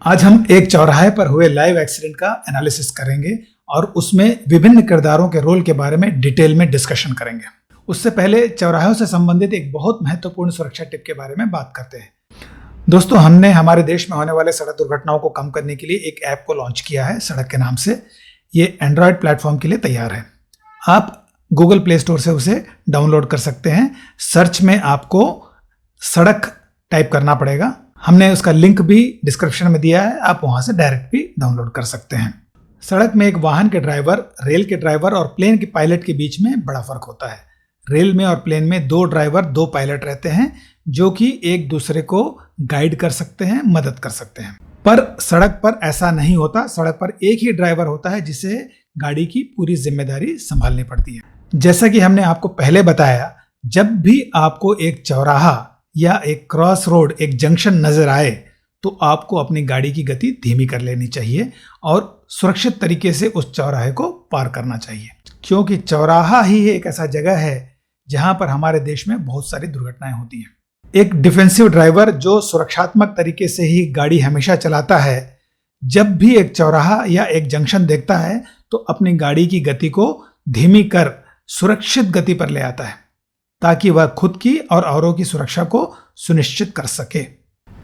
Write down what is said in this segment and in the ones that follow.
आज हम एक चौराहे पर हुए लाइव एक्सीडेंट का एनालिसिस करेंगे और उसमें विभिन्न किरदारों के रोल के बारे में डिटेल में डिस्कशन करेंगे। उससे पहले चौराहों से संबंधित एक बहुत महत्वपूर्ण सुरक्षा टिप के बारे में बात करते हैं। दोस्तों, हमने हमारे देश में होने वाले सड़क दुर्घटनाओं को कम करने के लिए एक ऐप को लॉन्च किया है सड़क के नाम से। ये एंड्रॉयड प्लेटफॉर्म के लिए तैयार है। आप गूगल प्ले स्टोर से उसे डाउनलोड कर सकते हैं। सर्च में आपको सड़क टाइप करना पड़ेगा। हमने उसका लिंक भी डिस्क्रिप्शन में दिया है, आप वहां से डायरेक्ट भी डाउनलोड कर सकते हैं। सड़क में एक वाहन के ड्राइवर, रेल के ड्राइवर और प्लेन के पायलट के बीच में बड़ा फर्क होता है। रेल में और प्लेन में दो ड्राइवर, दो पायलट रहते हैं जो कि एक दूसरे को गाइड कर सकते हैं, मदद कर सकते हैं। पर सड़क पर ऐसा नहीं होता। सड़क पर एक ही ड्राइवर होता है जिसे गाड़ी की पूरी जिम्मेदारी संभालनी पड़ती है। जैसा कि हमने आपको पहले बताया, जब भी आपको एक चौराहा या एक क्रॉस रोड, एक जंक्शन नजर आए तो आपको अपनी गाड़ी की गति धीमी कर लेनी चाहिए और सुरक्षित तरीके से उस चौराहे को पार करना चाहिए, क्योंकि चौराहा ही एक ऐसा जगह है जहां पर हमारे देश में बहुत सारी दुर्घटनाएं होती हैं। एक डिफेंसिव ड्राइवर जो सुरक्षात्मक तरीके से ही गाड़ी हमेशा चलाता है, जब भी एक चौराहा या एक जंक्शन देखता है तो अपनी गाड़ी की गति को धीमी कर सुरक्षित गति पर ले आता है ताकि वह खुद की और औरों की सुरक्षा को सुनिश्चित कर सके।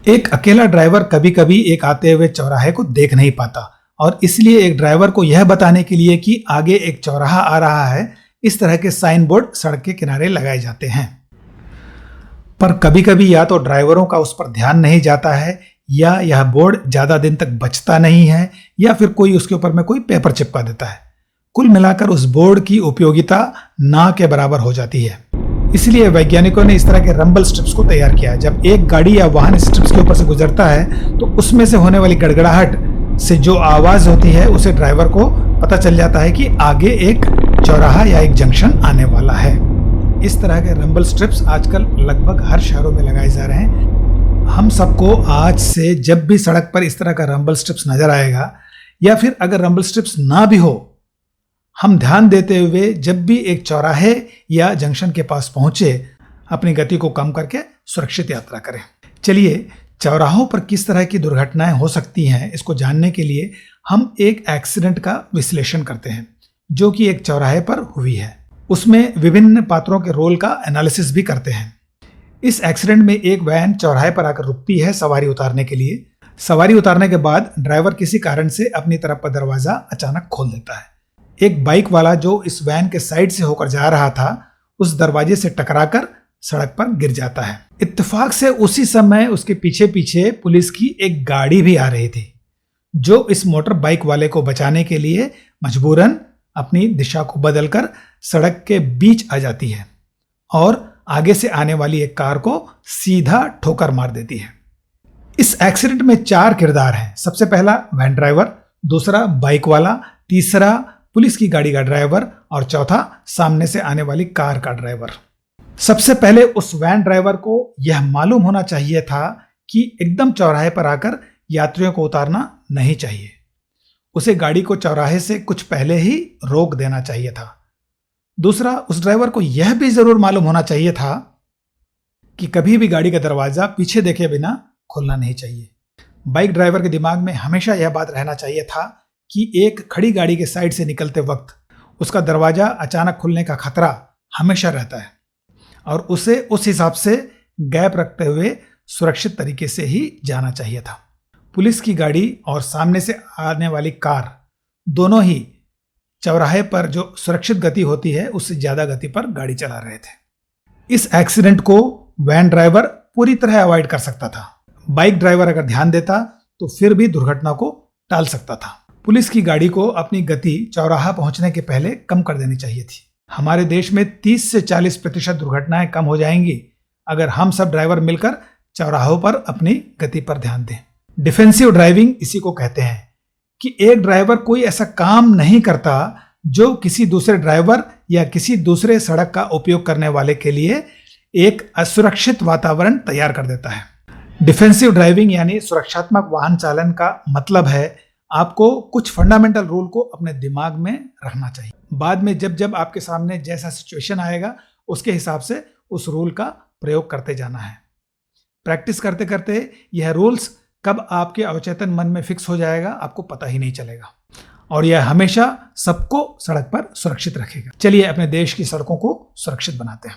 एक अकेला ड्राइवर कभी कभी एक आते हुए चौराहे को देख नहीं पाता और इसलिए एक ड्राइवर को यह बताने के लिए कि आगे एक चौराहा आ रहा है, इस तरह के साइन बोर्ड सड़क के किनारे लगाए जाते हैं। पर कभी कभी या तो ड्राइवरों का उस पर ध्यान नहीं जाता है, या यह बोर्ड ज्यादा दिन तक बचता नहीं है, या फिर कोई उसके ऊपर में कोई पेपर चिपका देता है। कुल मिलाकर उस बोर्ड की उपयोगिता ना के बराबर हो जाती है। इसलिए वैज्ञानिकों ने इस तरह के रंबल स्ट्रिप्स को तैयार किया। जब एक गाड़ी या वाहन स्ट्रिप्स के ऊपर से गुजरता है तो उसमें से होने वाली गड़गड़ाहट से जो आवाज होती है उसे ड्राइवर को पता चल जाता है कि आगे एक चौराहा या एक जंक्शन आने वाला है। इस तरह के रंबल स्ट्रिप्स आजकल लगभग हर शहरों में लगाए जा रहे हैं। हम सबको आज से जब भी सड़क पर इस तरह का रंबल स्ट्रिप्स नजर आएगा, या फिर अगर रंबल स्ट्रिप्स ना भी हो, हम ध्यान देते हुए जब भी एक चौराहे या जंक्शन के पास पहुंचे अपनी गति को कम करके सुरक्षित यात्रा करें। चलिए, चौराहों पर किस तरह की दुर्घटनाएं हो सकती हैं इसको जानने के लिए हम एक एक्सीडेंट का विश्लेषण करते हैं जो कि एक चौराहे पर हुई है। उसमें विभिन्न पात्रों के रोल का एनालिसिस भी करते हैं। इस एक्सीडेंट में एक वैन चौराहे पर आकर रुकती है सवारी उतारने के लिए। सवारी उतारने के बाद ड्राइवर किसी कारण से अपनी तरफ का दरवाजा अचानक खोल देता है। एक बाइक वाला जो इस वैन के साइड से होकर जा रहा था उस दरवाजे से टकराकर सड़क पर गिर जाता है। इत्तेफाक से उसी समय उसके पीछे पीछे पुलिस की एक गाड़ी भी आ रही थी जो इस मोटर बाइक वाले को बचाने के लिए मजबूरन अपनी दिशा को बदलकर सड़क के बीच आ जाती है और आगे से आने वाली एक कार को सीधा ठोकर मार देती है। इस एक्सीडेंट में 4 किरदार हैं। सबसे पहला वैन ड्राइवर, दूसरा बाइक वाला, तीसरा पुलिस की गाड़ी का ड्राइवर और चौथा सामने से आने वाली कार का ड्राइवर। सबसे पहले उस वैन ड्राइवर को यह मालूम होना चाहिए था कि एकदम चौराहे पर आकर यात्रियों को उतारना नहीं चाहिए। उसे गाड़ी को चौराहे से कुछ पहले ही रोक देना चाहिए था। दूसरा, उस ड्राइवर को यह भी जरूर मालूम होना चाहिए था कि कभी भी गाड़ी का दरवाजा पीछे देखे बिना खोलना नहीं चाहिए। बाइक ड्राइवर के दिमाग में हमेशा यह बात रहना चाहिए था कि एक खड़ी गाड़ी के साइड से निकलते वक्त उसका दरवाजा अचानक खुलने का खतरा हमेशा रहता है और उसे उस हिसाब से गैप रखते हुए सुरक्षित तरीके से ही जाना चाहिए था। पुलिस की गाड़ी और सामने से आने वाली कार दोनों ही चौराहे पर जो सुरक्षित गति होती है उससे ज्यादा गति पर गाड़ी चला रहे थे। इस एक्सीडेंट को वैन ड्राइवर पूरी तरह अवॉइड कर सकता था। बाइक ड्राइवर अगर ध्यान देता तो फिर भी दुर्घटना को टाल सकता था। पुलिस की गाड़ी को अपनी गति चौराहा पहुंचने के पहले कम कर देनी चाहिए थी। हमारे देश में 30 से 40% दुर्घटनाएं कम हो जाएंगी अगर हम सब ड्राइवर मिलकर चौराहों पर अपनी गति पर ध्यान दें। डिफेंसिव ड्राइविंग इसी को कहते हैं कि एक ड्राइवर कोई ऐसा काम नहीं करता जो किसी दूसरे ड्राइवर या किसी दूसरे सड़क का उपयोग करने वाले के लिए एक असुरक्षित वातावरण तैयार कर देता है। डिफेंसिव ड्राइविंग यानी सुरक्षात्मक वाहन चालन का मतलब है आपको कुछ फंडामेंटल रूल को अपने दिमाग में रखना चाहिए। बाद में जब जब आपके सामने जैसा सिचुएशन आएगा उसके हिसाब से उस रूल का प्रयोग करते जाना है। प्रैक्टिस करते करते यह रूल्स कब आपके अवचेतन मन में फिक्स हो जाएगा आपको पता ही नहीं चलेगा, और यह हमेशा सबको सड़क पर सुरक्षित रखेगा। चलिए अपने देश की सड़कों को सुरक्षित बनाते हैं।